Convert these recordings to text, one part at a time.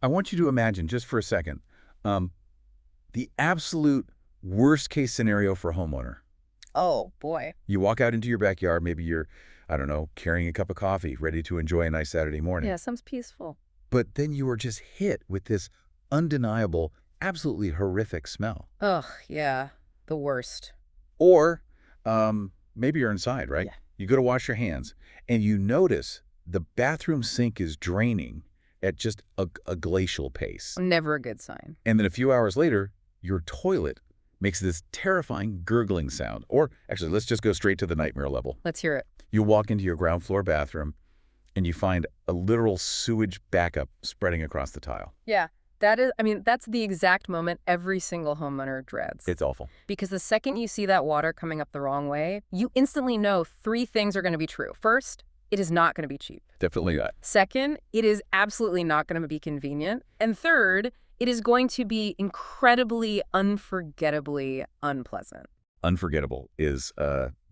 I want you to imagine, just for a second, um, the absolute worst-case scenario for a homeowner. Oh, boy. You walk out into your backyard, maybe you're, I don't know, carrying a cup of coffee, ready to enjoy a nice Saturday morning. Yeah, sounds peaceful. But then you are just hit with this undeniable, absolutely horrific smell. Ugh, yeah. The worst. Or maybe you're inside, right? Yeah. You go to wash your hands, and you notice the bathroom sink is draining at just a glacial pace. Never a good sign. And then a few hours later, your toilet makes this terrifying gurgling sound. Or actually, let's just go straight to the nightmare level. Let's hear it. You walk into your ground floor bathroom, and you find a literal sewage backup spreading across the tile. Yeah. That's the exact moment every single homeowner dreads. It's awful. Because the second you see that water coming up the wrong way, you instantly know three things are going to be true. First, it is not going to be cheap. Definitely not. Second, it is absolutely not going to be convenient. And third, it is going to be incredibly, unforgettably unpleasant. Unforgettable is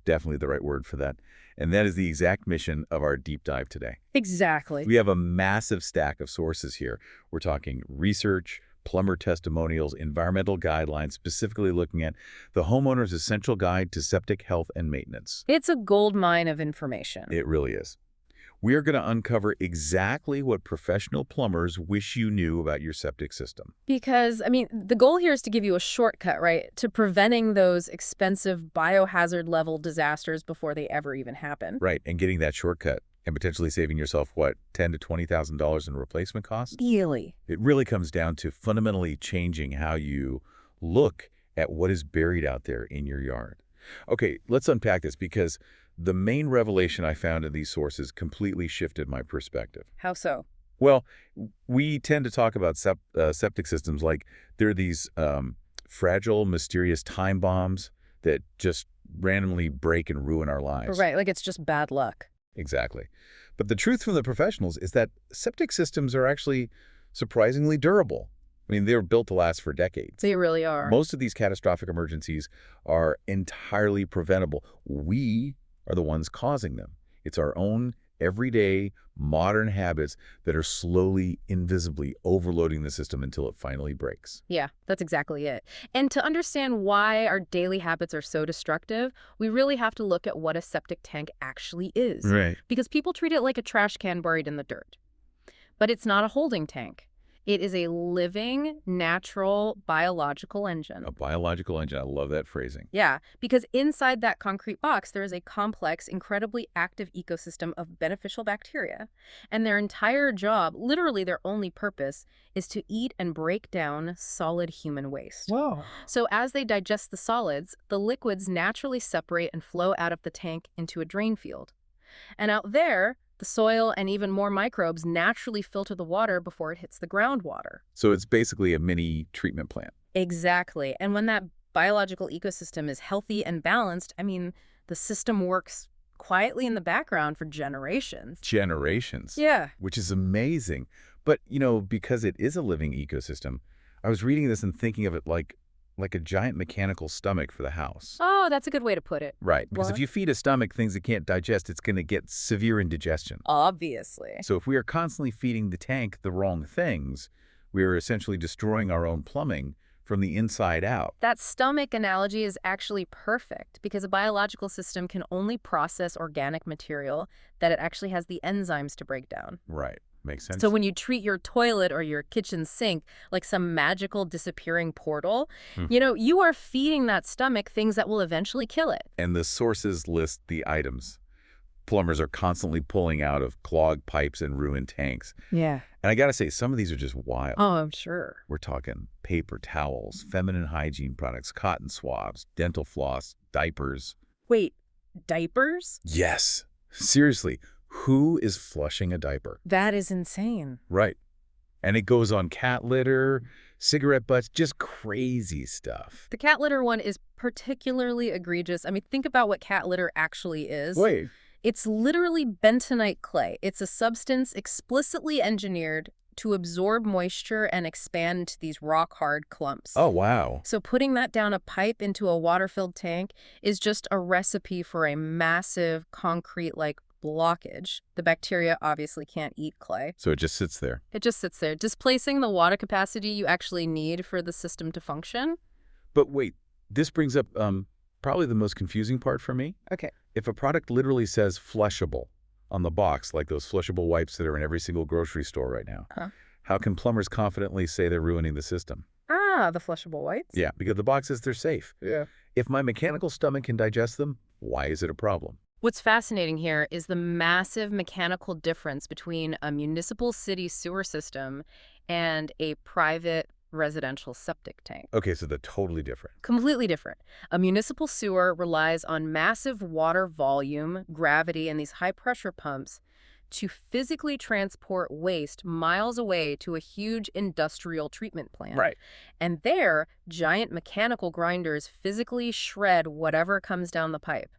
definitely the right word for that. And that is the exact mission of our deep dive today. Exactly. We have a massive stack of sources here. We're talking research, plumber testimonials, environmental guidelines, specifically looking at the Homeowner's Essential Guide to Septic Health and Maintenance. It's a gold mine of information. It really is. We are going to uncover exactly what professional plumbers wish you knew about your septic system. Because, the goal here is to give you a shortcut, right, to preventing those expensive biohazard level disasters before they ever even happen. Right, and getting that shortcut and potentially saving yourself, what, $10,000 to $20,000 in replacement costs? Really? It really comes down to fundamentally changing how you look at what is buried out there in your yard. Okay, let's unpack this because the main revelation I found in these sources completely shifted my perspective. How so? Well, we tend to talk about septic systems like they're these fragile, mysterious time bombs that just randomly break and ruin our lives. Right, like it's just bad luck. Exactly. But the truth from the professionals is that septic systems are actually surprisingly durable. They're built to last for decades. They really are. Most of these catastrophic emergencies are entirely preventable. We are the ones causing them. It's our own everyday modern habits that are slowly, invisibly overloading the system until it finally breaks. Yeah, that's exactly it. And to understand why our daily habits are so destructive, we really have to look at what a septic tank actually is. Right. Because people treat it like a trash can buried in the dirt. But it's not a holding tank. It is a living, natural, biological engine. A biological engine. I love that phrasing. Yeah, because inside that concrete box, there is a complex, incredibly active ecosystem of beneficial bacteria. And their entire job, literally their only purpose, is to eat and break down solid human waste. Wow. So as they digest the solids, the liquids naturally separate and flow out of the tank into a drain field. And out there, the soil and even more microbes naturally filter the water before it hits the groundwater. So it's basically a mini treatment plant. Exactly. And when that biological ecosystem is healthy and balanced, the system works quietly in the background for generations. Generations. Yeah. Which is amazing. But, because it is a living ecosystem, I was reading this and thinking of it like a giant mechanical stomach for the house. Oh, that's a good way to put it. Right. Because What? if you feed a stomach things it can't digest, it's going to get severe indigestion. Obviously. So if we are constantly feeding the tank the wrong things, we are essentially destroying our own plumbing from the inside out. That stomach analogy is actually perfect because a biological system can only process organic material that it actually has the enzymes to break down. Right. Makes sense. So when you treat your toilet or your kitchen sink like some magical disappearing portal, you are feeding that stomach things that will eventually kill it. And the sources list the items plumbers are constantly pulling out of clogged pipes and ruined tanks. Yeah. And I got to say, some of these are just wild. Oh, I'm sure. We're talking paper towels, feminine hygiene products, cotton swabs, dental floss, diapers. Wait, diapers? Yes. Seriously, who is flushing a diaper? That is insane. Right. And it goes on cat litter, cigarette butts, just crazy stuff. The cat litter one is particularly egregious. Think about what cat litter actually is. Wait. It's literally bentonite clay. It's a substance explicitly engineered to absorb moisture and expand to these rock-hard clumps. Oh, wow. So putting that down a pipe into a water-filled tank is just a recipe for a massive concrete, blockage. The bacteria obviously can't eat clay. So it just sits there. It just sits there, displacing the water capacity you actually need for the system to function. But wait, this brings up probably the most confusing part for me. Okay. If a product literally says flushable on the box, like those flushable wipes that are in every single grocery store right now, how can plumbers confidently say they're ruining the system? Ah, the flushable wipes? Yeah, because the box says they're safe. Yeah. If my mechanical stomach can digest them, why is it a problem? What's fascinating here is the massive mechanical difference between a municipal city sewer system and a private residential septic tank. Okay, so they're totally different. Completely different. A municipal sewer relies on massive water volume, gravity, and these high-pressure pumps to physically transport waste miles away to a huge industrial treatment plant. Right. And there, giant mechanical grinders physically shred whatever comes down the pipe.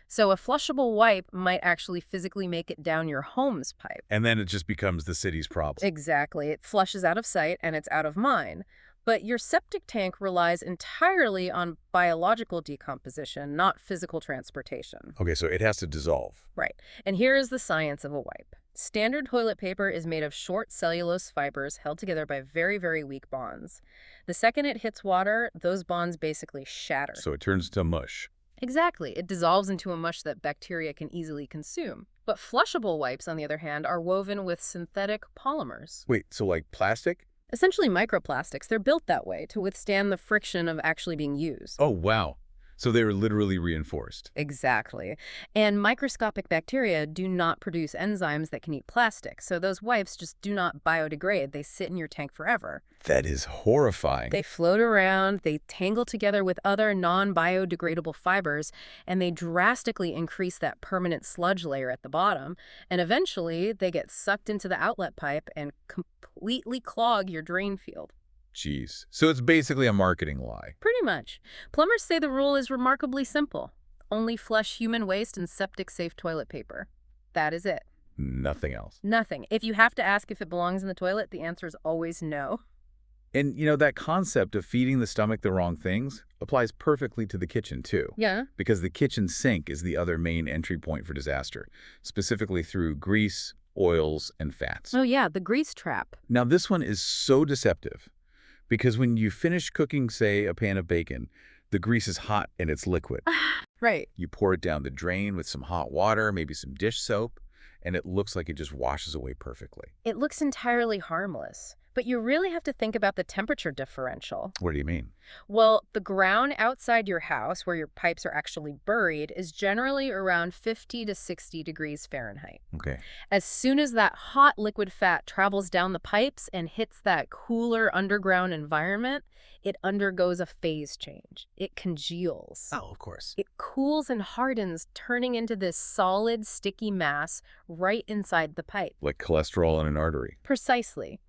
So a flushable wipe might actually physically make it down your home's pipe. And then it just becomes the city's problem. Exactly. It flushes out of sight and it's out of mind. But your septic tank relies entirely on biological decomposition, not physical transportation. Okay, so it has to dissolve. Right. And here is the science of a wipe. Standard toilet paper is made of short cellulose fibers held together by very, very weak bonds. The second it hits water, those bonds basically shatter. So it turns to mush. Exactly. It dissolves into a mush that bacteria can easily consume. But flushable wipes, on the other hand, are woven with synthetic polymers. Wait, so like plastic? Essentially microplastics. They're built that way to withstand the friction of actually being used. Oh, wow. So they were literally reinforced. Exactly. And microscopic bacteria do not produce enzymes that can eat plastic, so those wipes just do not biodegrade. They sit in your tank forever. That is horrifying. They float around, they tangle together with other non-biodegradable fibers, and they drastically increase that permanent sludge layer at the bottom. And eventually, they get sucked into the outlet pipe and completely clog your drain field. Jeez. So it's basically a marketing lie. Pretty much. Plumbers say the rule is remarkably simple. Only flush human waste and septic-safe toilet paper. That is it. Nothing else. Nothing. If you have to ask if it belongs in the toilet, the answer is always no. And, you know, that concept of feeding the stomach the wrong things applies perfectly to the kitchen, too. Yeah. Because the kitchen sink is the other main entry point for disaster, specifically through grease, oils, and fats. Oh, yeah, the grease trap. Now, this one is so deceptive because when you finish cooking, say, a pan of bacon, the grease is hot and it's liquid. Right. You pour it down the drain with some hot water, maybe some dish soap, and it looks like it just washes away perfectly. It looks entirely harmless, but you really have to think about the temperature differential. What do you mean? Well, the ground outside your house, where your pipes are actually buried, is generally around 50 to 60 degrees Fahrenheit. Okay. As soon as that hot liquid fat travels down the pipes and hits that cooler underground environment, it undergoes a phase change. It congeals. Oh, of course. It cools and hardens, turning into this solid, sticky mass right inside the pipe. Like cholesterol in an artery. Precisely.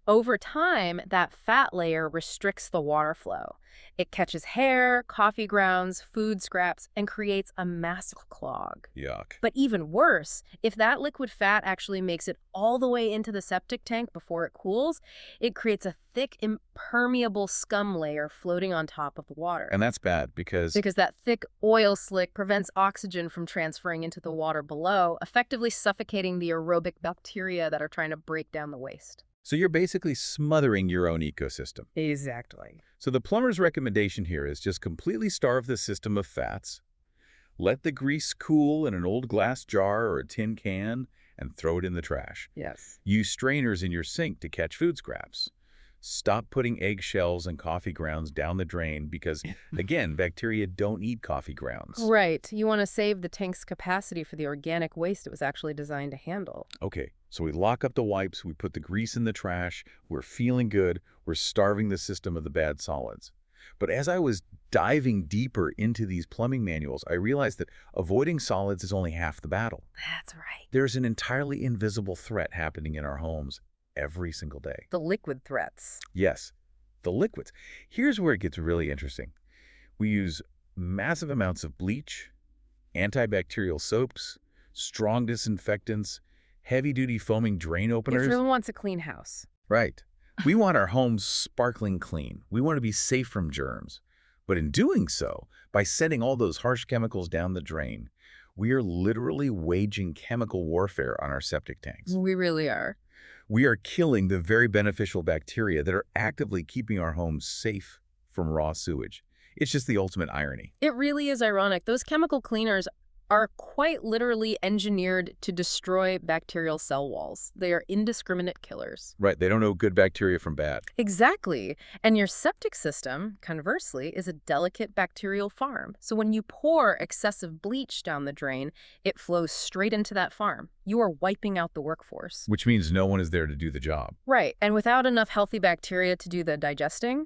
Over time, that fat layer restricts the water flow. It catches hair, coffee grounds, food scraps, and creates a massive clog. Yuck. But even worse, if that liquid fat actually makes it all the way into the septic tank before it cools, it creates a thick, impermeable scum layer floating on top of the water. And that's bad because that thick oil slick prevents oxygen from transferring into the water below, effectively suffocating the aerobic bacteria that are trying to break down the waste. so you're basically smothering your own ecosystem. Exactly. So the plumber's recommendation here is just completely starve the system of fats, let the grease cool in an old glass jar or a tin can, and throw it in the trash. Yes. Use strainers in your sink to catch food scraps. Stop putting eggshells and coffee grounds down the drain because, again, bacteria don't eat coffee grounds. Right. You want to save the tank's capacity for the organic waste it was actually designed to handle. Okay, so we lock up the wipes, we put the grease in the trash, we're feeling good, we're starving the system of the bad solids. But as I was diving deeper into these plumbing manuals, I realized that avoiding solids is only half the battle. That's right. There's an entirely invisible threat happening in our homes every single day. The liquid threats. Yes, the liquids. Here's where it gets really interesting. We use massive amounts of bleach, antibacterial soaps, strong disinfectants, heavy-duty foaming drain openers. Everyone wants a clean house. Right. We want our homes sparkling clean. We want to be safe from germs. But in doing so, by sending all those harsh chemicals down the drain, We are literally waging chemical warfare on our septic tanks. We really are. We are killing the very beneficial bacteria that are actively keeping our homes safe from raw sewage. It's just the ultimate irony. It really is ironic. Those chemical cleaners are quite literally engineered to destroy bacterial cell walls. They are indiscriminate killers. Right, they don't know good bacteria from bad. Exactly. And your septic system, conversely, is a delicate bacterial farm. So when you pour excessive bleach down the drain, it flows straight into that farm. You are wiping out the workforce. Which means no one is there to do the job. Right. And without enough healthy bacteria to do the digesting,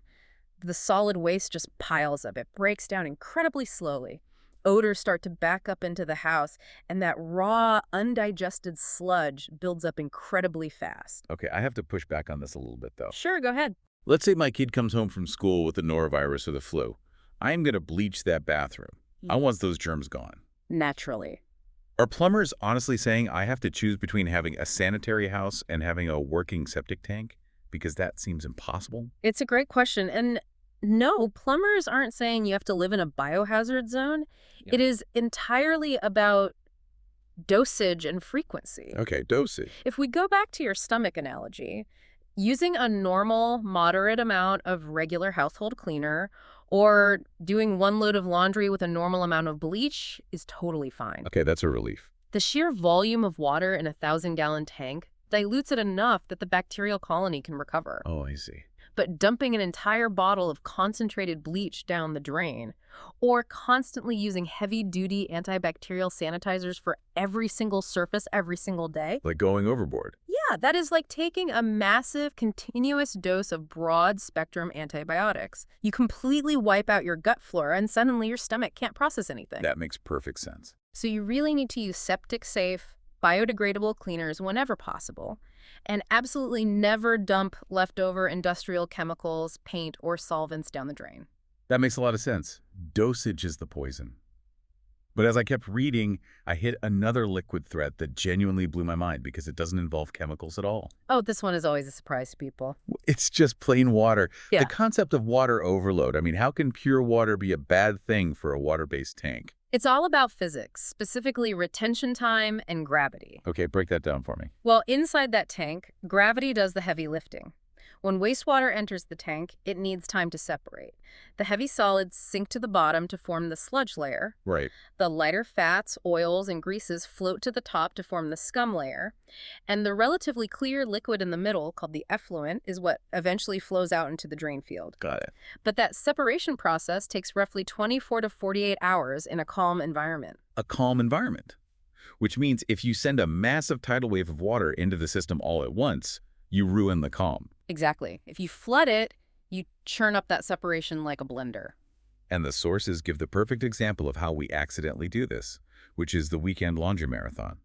the solid waste just piles up. It breaks down incredibly slowly. Odors start to back up into the house, and that raw, undigested sludge builds up incredibly fast. Okay, I have to push back on this a little bit, though. Sure, go ahead. Let's say my kid comes home from school with the norovirus or the flu. I am going to bleach that bathroom. I want those germs gone. Naturally. Are plumbers honestly saying I have to choose between having a sanitary house and having a working septic tank? Because that seems impossible. It's a great question. And no, plumbers aren't saying you have to live in a biohazard zone. Yeah. It is entirely about dosage and frequency. Okay, dosage. If we go back to your stomach analogy, using a normal, moderate amount of regular household cleaner or doing one load of laundry with a normal amount of bleach is totally fine. Okay, that's a relief. The sheer volume of water in a 1,000-gallon tank dilutes it enough that the bacterial colony can recover. Oh, I see. But dumping an entire bottle of concentrated bleach down the drain, or constantly using heavy-duty antibacterial sanitizers for every single surface every single day. Like going overboard. Yeah, that is like taking a massive, continuous dose of broad-spectrum antibiotics. You completely wipe out your gut flora, and suddenly your stomach can't process anything. That makes perfect sense. So you really need to use septic-safe, biodegradable cleaners whenever possible, and absolutely never dump leftover industrial chemicals, paint, or solvents down the drain. That makes a lot of sense. Dosage is the poison. But as I kept reading, I hit another liquid threat that genuinely blew my mind because it doesn't involve chemicals at all. Oh, this one is always a surprise to people. It's just plain water. Yeah. The concept of water overload. I mean, how can pure water be a bad thing for a water-based tank? It's all about physics, specifically retention time and gravity. Okay, break that down for me. Well, inside that tank, gravity does the heavy lifting. When wastewater enters the tank, it needs time to separate. The heavy solids sink to the bottom to form the sludge layer. Right. The lighter fats, oils, and greases float to the top to form the scum layer. And the relatively clear liquid in the middle, called the effluent, is what eventually flows out into the drain field. Got it. But that separation process takes roughly 24 to 48 hours in a calm environment. A calm environment. Which means if you send a massive tidal wave of water into the system all at once, you ruin the calm. Exactly. If you flood it, you churn up that separation like a blender. And the sources give the perfect example of how we accidentally do this, which is the weekend laundry marathon.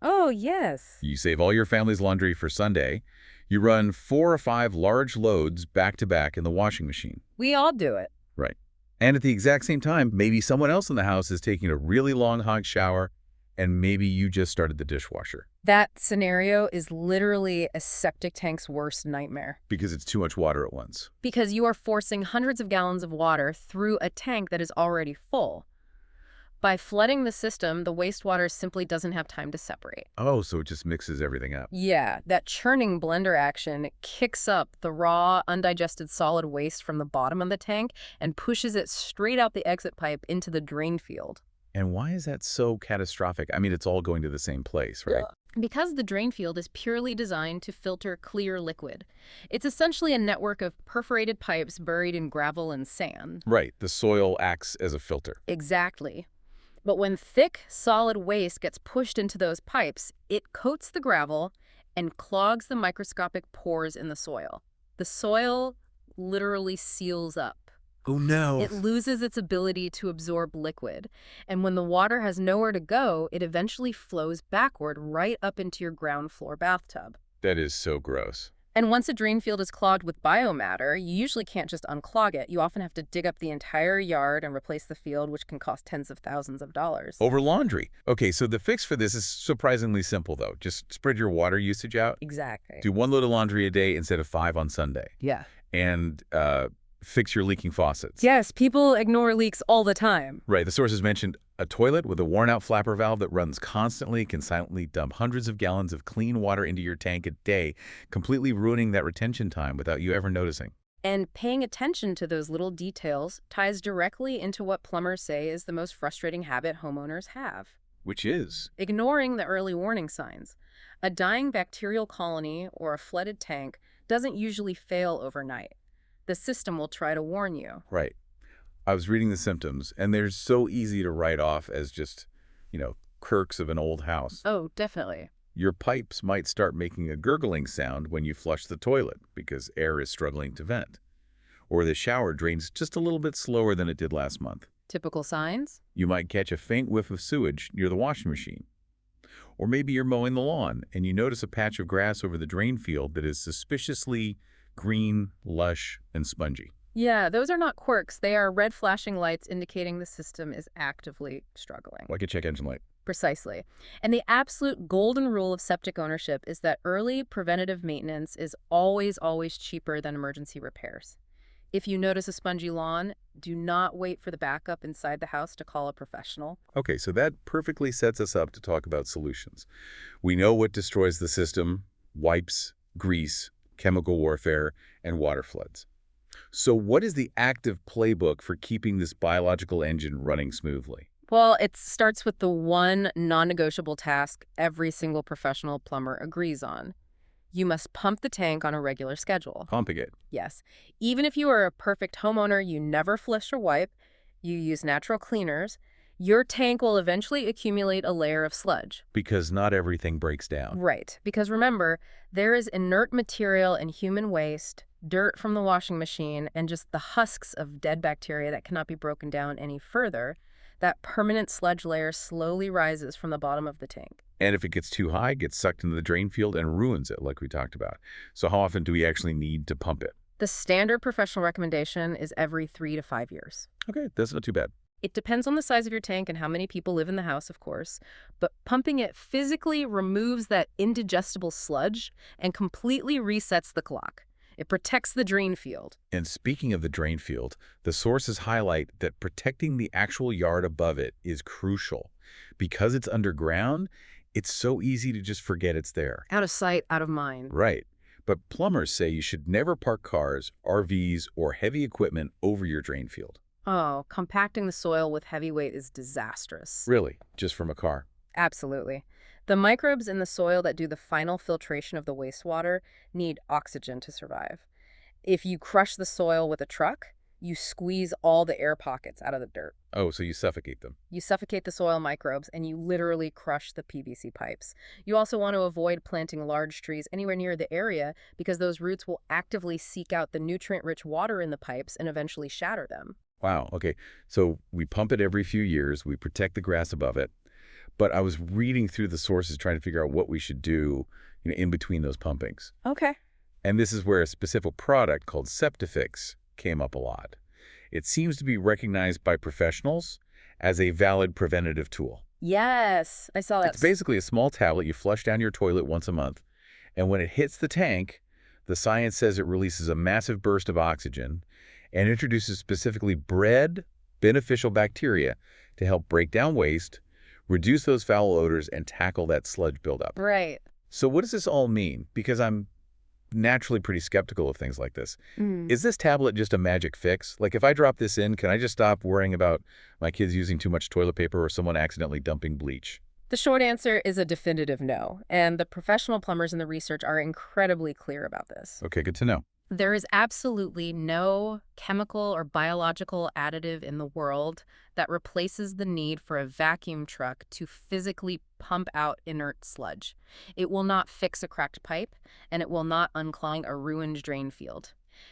Oh, yes. You save all your family's laundry for Sunday. You run 4 or 5 large loads back to back in the washing machine. We all do it. Right. And at the exact same time, maybe someone else in the house is taking a really long hot shower, and maybe you just started the dishwasher. That scenario is literally a septic tank's worst nightmare. Because it's too much water at once. Because you are forcing hundreds of gallons of water through a tank that is already full. By flooding the system, the wastewater simply doesn't have time to separate. Oh, so it just mixes everything up. Yeah, that churning blender action kicks up the raw, undigested solid waste from the bottom of the tank and pushes it straight out the exit pipe into the drain field. And why is that so catastrophic? I mean, it's all going to the same place, right? Because the drain field is purely designed to filter clear liquid. It's essentially a network of perforated pipes buried in gravel and sand. Right. The soil acts as a filter. Exactly. But when thick, solid waste gets pushed into those pipes, it coats the gravel and clogs the microscopic pores in the soil. The soil literally seals up. Oh, no. It loses its ability to absorb liquid, and when the water has nowhere to go, it eventually flows backward right up into your ground floor bathtub. That is so gross. And once a drain field is clogged with biomatter, you usually can't just unclog it. You often have to dig up the entire yard and replace the field, which can cost tens of thousands of dollars. Over laundry. Okay, so the fix for this is surprisingly simple, though. Just spread your water usage out. Exactly. Do 1 load of laundry a day instead of 5 on Sunday. Yeah. And fix your leaking faucets. Yes, people ignore leaks all the time. Right. The sources mentioned A toilet with a worn-out flapper valve that runs constantly can silently dump hundreds of gallons of clean water into your tank a day, completely ruining that retention time without you ever noticing. And paying attention to those little details ties directly into what plumbers say is the most frustrating habit homeowners have: Which is, ignoring the early warning signs. A dying bacterial colony or a flooded tank doesn't usually fail overnight. The system will try to warn you. right. I was reading the symptoms, and they're so easy to write off as just, quirks of an old house. Oh, definitely. Your pipes might start making a gurgling sound when you flush the toilet because air is struggling to vent. Or the shower drains just a little bit slower than it did last month. Typical signs? You might catch a faint whiff of sewage near the washing machine. Or maybe you're mowing the lawn and you notice a patch of grass over the drain field that is suspiciously green, lush, and spongy. Yeah, those are not quirks. They are red flashing lights indicating the system is actively struggling. Like a check engine light. Precisely. And the absolute golden rule of septic ownership is that early preventative maintenance is always, always cheaper than emergency repairs. If you notice a spongy lawn, do not wait for the backup inside the house to call a professional. Okay, so that perfectly sets us up to talk about solutions. We know what destroys the system: wipes, grease, chemical warfare, and water floods. So what is the active playbook for keeping this biological engine running smoothly? Well, it starts with the one non-negotiable task every single professional plumber agrees on. You must pump the tank on a regular schedule. Pumping it. Yes. Even if you are a perfect homeowner, you never flush or wipe, you use natural cleaners, your tank will eventually accumulate a layer of sludge. Because not everything breaks down. Right. Because remember, there is inert material and human waste, dirt from the washing machine, and just the husks of dead bacteria that cannot be broken down any further. That permanent sludge layer slowly rises from the bottom of the tank. And if it gets too high, it gets sucked into the drain field and ruins it, like we talked about. So how often do we actually need to pump it? The standard professional recommendation is every 3 to 5 years. Okay, that's not too bad. It depends on the size of your tank and how many people live in the house, of course, but pumping it physically removes that indigestible sludge and completely resets the clock. It protects the drain field. And speaking of the drain field, the sources highlight that protecting the actual yard above it is crucial. Because it's underground, it's so easy to just forget it's there. Out of sight, out of mind. Right. But plumbers say you should never park cars, RVs, or heavy equipment over your drain field. Oh, compacting the soil with heavy weight is disastrous. Really, just from a car. Absolutely. The microbes in the soil that do the final filtration of the wastewater need oxygen to survive. If you crush the soil with a truck, you squeeze all the air pockets out of the dirt. Oh, so you suffocate them. You suffocate the soil microbes and you literally crush the PVC pipes. You also want to avoid planting large trees anywhere near the area because those roots will actively seek out the nutrient-rich water in the pipes and eventually shatter them. Wow, okay. So we pump it every few years. We protect the grass above it. But I was reading through the sources trying to figure out what we should do, in between those pumpings. Okay. And this is where a specific product called SEPTIFIX came up a lot. It seems to be recognized by professionals as a valid preventative tool. Yes, I saw that. It's basically a small tablet you flush down your toilet once a month. And when it hits the tank, the science says it releases a massive burst of oxygen and introduces specifically bred beneficial bacteria to help break down waste, reduce those foul odors, and tackle that sludge buildup. Right. So what does this all mean? Because I'm naturally pretty skeptical of things like this. Is this tablet just a magic fix? Like if I drop this in, can I just stop worrying about my kids using too much toilet paper or someone accidentally dumping bleach? The short answer is a definitive no, and the professional plumbers in the research are incredibly clear about this. Okay, good to know. There is absolutely no chemical or biological additive in the world that replaces the need for a vacuum truck to physically pump out inert sludge. It will not fix a cracked pipe, and it will not unclog a ruined drain field.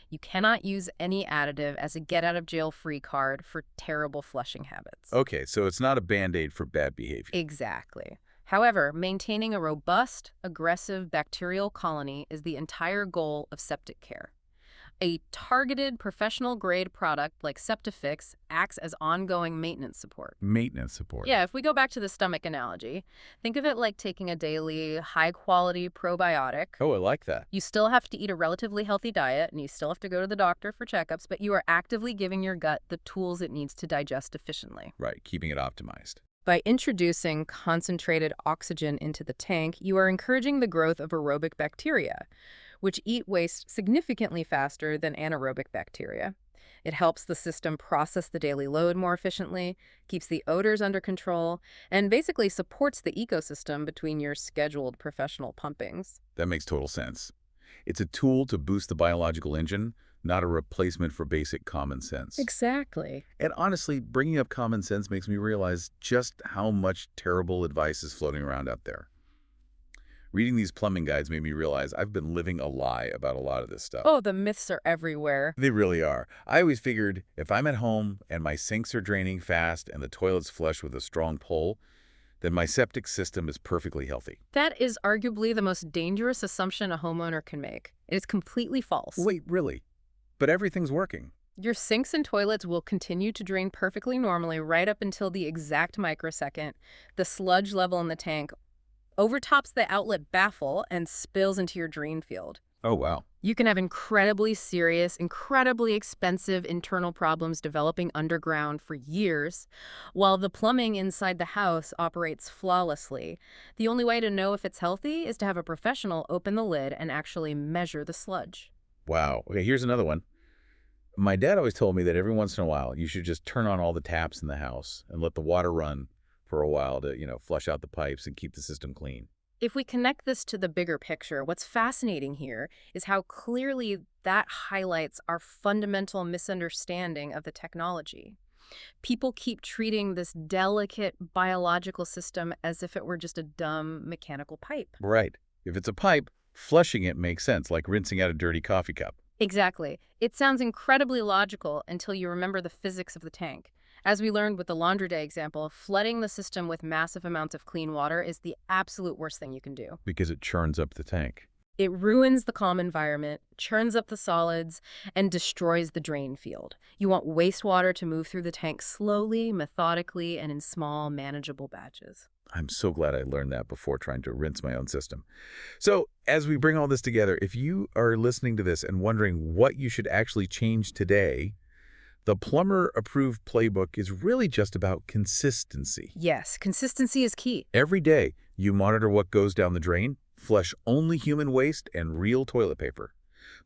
You cannot use any additive as a get-out-of-jail-free card for terrible flushing habits. Okay, so it's not a Band-Aid for bad behavior. Exactly. However, maintaining a robust, aggressive bacterial colony is the entire goal of septic care. A targeted, professional-grade product like SEPTIFIX acts as ongoing maintenance support. Maintenance support. Yeah, if we go back to the stomach analogy, think of it like taking a daily, high-quality probiotic. Oh, I like that. You still have to eat a relatively healthy diet, and you still have to go to the doctor for checkups, but you are actively giving your gut the tools it needs to digest efficiently. Right, keeping it optimized. By introducing concentrated oxygen into the tank, you are encouraging the growth of aerobic bacteria, which eat waste significantly faster than anaerobic bacteria. It helps the system process the daily load more efficiently, keeps the odors under control, and basically supports the ecosystem between your scheduled professional pumpings. That makes total sense. It's a tool to boost the biological engine, not a replacement for basic common sense. Exactly. And honestly, bringing up common sense makes me realize just how much terrible advice is floating around out there. Reading these plumbing guides made me realize I've been living a lie about a lot of this stuff. Oh, the myths are everywhere. They really are. I always figured if I'm at home and my sinks are draining fast and the toilet's flush with a strong pull, then my septic system is perfectly healthy. That is arguably the most dangerous assumption a homeowner can make. It is completely false. Wait, really? But everything's working. Your sinks and toilets will continue to drain perfectly normally right up until the exact microsecond the sludge level in the tank overtops the outlet baffle and spills into your drain field. Oh, wow. You can have incredibly serious, incredibly expensive internal problems developing underground for years, while the plumbing inside the house operates flawlessly. The only way to know if it's healthy is to have a professional open the lid and actually measure the sludge. Wow. Okay, here's another one. My dad always told me that every once in a while you should just turn on all the taps in the house and let the water run for a while to, flush out the pipes and keep the system clean. If we connect this to the bigger picture, what's fascinating here is how clearly that highlights our fundamental misunderstanding of the technology. People keep treating this delicate biological system as if it were just a dumb mechanical pipe. Right. If it's a pipe, flushing it makes sense, like rinsing out a dirty coffee cup. Exactly. It sounds incredibly logical until you remember the physics of the tank. As we learned with the laundry day example, flooding the system with massive amounts of clean water is the absolute worst thing you can do. Because it churns up the tank. It ruins the calm environment, churns up the solids, and destroys the drain field. You want wastewater to move through the tank slowly, methodically, and in small, manageable batches. I'm so glad I learned that before trying to rinse my own system. So, as we bring all this together, if you are listening to this and wondering what you should actually change today, the plumber-approved playbook is really just about consistency. Yes, consistency is key. Every day, you monitor what goes down the drain, flush only human waste and real toilet paper.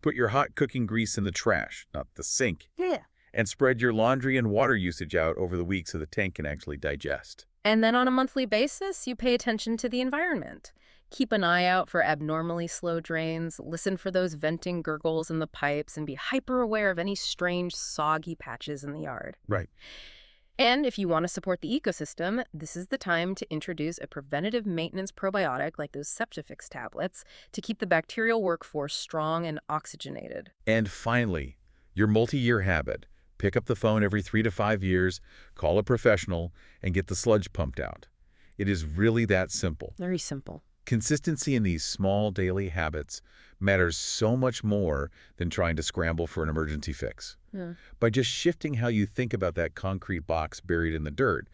Put your hot cooking grease in the trash, not the sink. Yeah. And spread your laundry and water usage out over the week so the tank can actually digest. And then on a monthly basis, you pay attention to the environment. Keep an eye out for abnormally slow drains, listen for those venting gurgles in the pipes, and be hyper aware of any strange, soggy patches in the yard. Right. And if you want to support the ecosystem, this is the time to introduce a preventative maintenance probiotic like those SEPTIFIX tablets to keep the bacterial workforce strong and oxygenated. And finally, your multi-year habit. Pick up the phone every 3 to 5 years, call a professional, and get the sludge pumped out. It is really that simple. Very simple. Consistency in these small daily habits matters so much more than trying to scramble for an emergency fix. Yeah. By just shifting how you think about that concrete box buried in the dirt,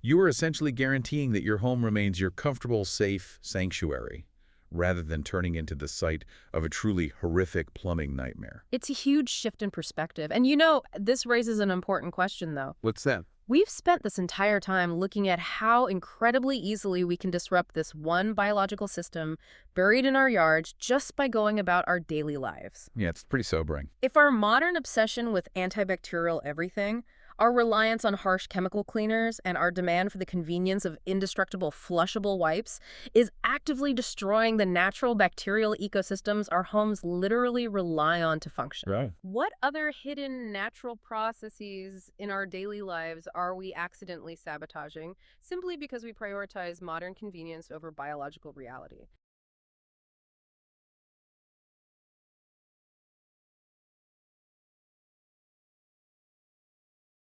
you are essentially guaranteeing that your home remains your comfortable, safe sanctuary, rather than turning into the site of a truly horrific plumbing nightmare. It's a huge shift in perspective. And this raises an important question, though. What's that? We've spent this entire time looking at how incredibly easily we can disrupt this one biological system buried in our yards just by going about our daily lives. Yeah, it's pretty sobering. If our modern obsession with antibacterial everything, our reliance on harsh chemical cleaners, and our demand for the convenience of indestructible flushable wipes is actively destroying the natural bacterial ecosystems our homes literally rely on to function. Right. What other hidden natural processes in our daily lives are we accidentally sabotaging simply because we prioritize modern convenience over biological reality?